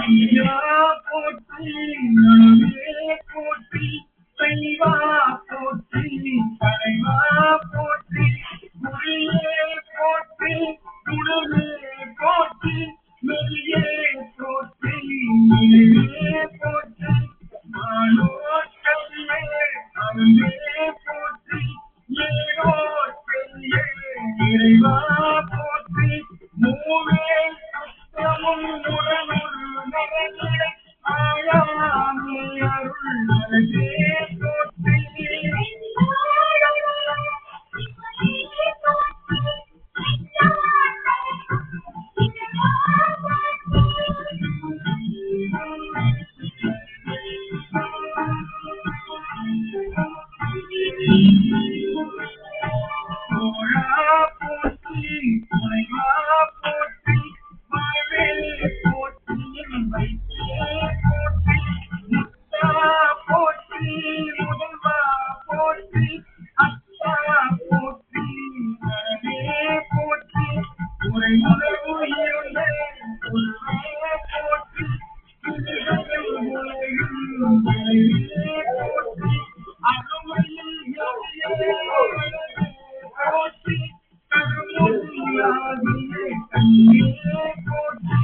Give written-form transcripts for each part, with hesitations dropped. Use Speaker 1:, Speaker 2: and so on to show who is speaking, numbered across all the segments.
Speaker 1: ஐயா போற்றி நடுவே போற்றி தெய்வா போற்றி தலைவா போற்றி குடியே போற்றி குடுவே போற்றி மெய்யே போற்றி மெய்யே போற்றி மானோட்டமே அருளே போற்றி ஏனோ பெரிய இறைவா போற்றி மூவே சுத்தமும் உடனுள் நரகிட ஆயாமே அருள் நரகே போற்றி தோழா போற்றி துணைவா போற்றி வாழ்வே போற்றி வைத்தே போற்றி முத்தா போற்றி முதல்வா போற்றி அத்தா போற்றி மரவே போற்றி உரை உணர்வு இருந்த உருவே போற்றி திருகையும் உலகும் விளைவே போற்றி அருமையில் போற்றி கருமுடியாகிய கண்ணே போற்றி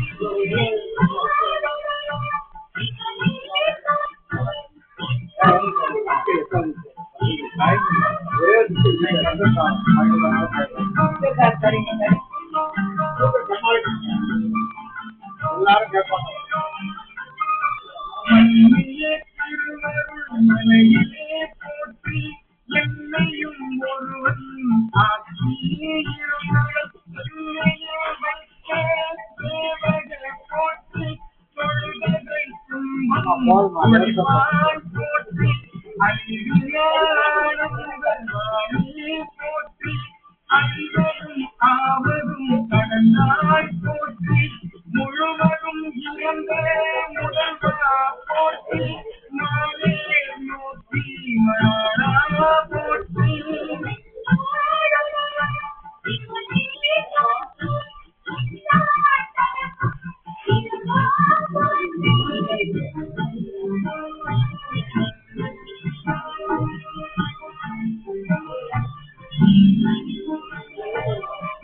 Speaker 1: மண்ணிலே திருவருள் மலையிலே போற்றி என்னையும் ஒருவன் ஆட்சி இருமையே வைத்தே தேவகை போற்றி தொழுகை துன்பம் போற்றி அறிவியானந்தர்வாணி போற்றி அறிவரும் ஆவரும் கடந்தாய் போற்றி முழுவதும் இறந்த முதல்வா போற்றி நாளே நோக்கி மாறா போற்றி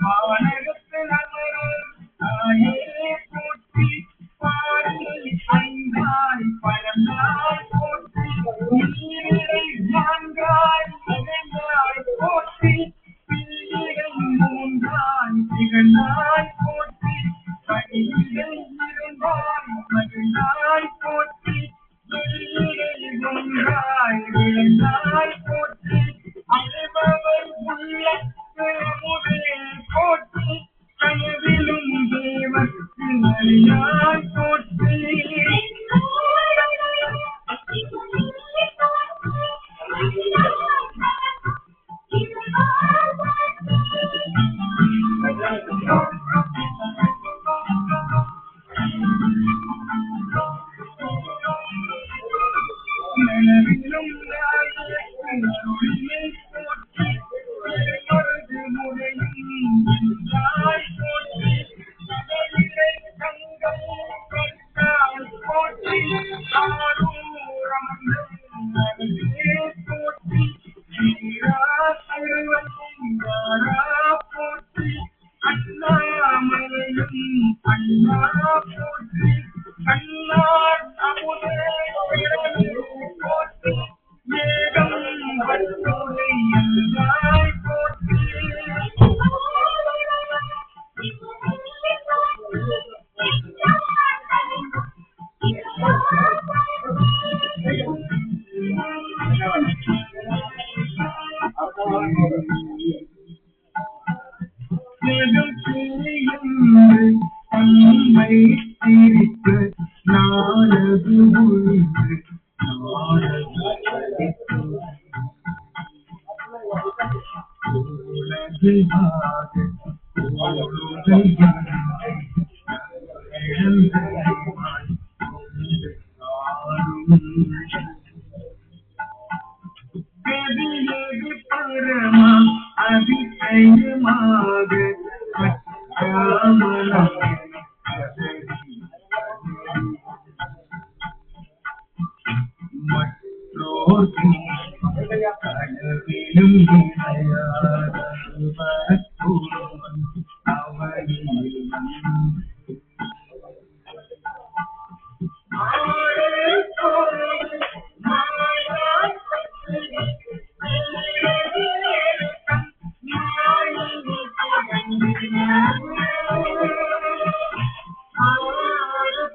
Speaker 1: வானகத்து நகரம் தாயே போற்றி பாடி ஐந்தாய் பழந்தாய் போற்றி நீரை நான்காய் நிகழ்ந்தாய் போற்றி பிள்ளையை மூன்றாய் திகழ்ந்தாய் போற்றி கடியை இருந்தாய் மகிழ்ந்தாய் போற்றி வெளியிடை ஒன்றாய் விழுந்தாய் போற்றி அழுபவர் உள்ள முதலே போற்றி கனவிலும் தேவத்து அறியாய் போற்றி நனவிலும் நாயகருளியை போற்றி பெருமருது முறையும் என்றாய் போற்றி கடலிலை கங்கை கண்டாய் போற்றி ஆரூரமந்தே போற்றி வீரா திருவல்லும் யாரா போற்றி அண்ணாமலையும் அண்ணா போற்றி கண்ணார் அமுதே போற்றி ஏகம் வட்டுரை என்றாய் போற்றி தம்மை தீர்த்து நானது ஒழித்து பரமா அதிசயமாக போற்றி கனவிலும் இணையாத அவனில்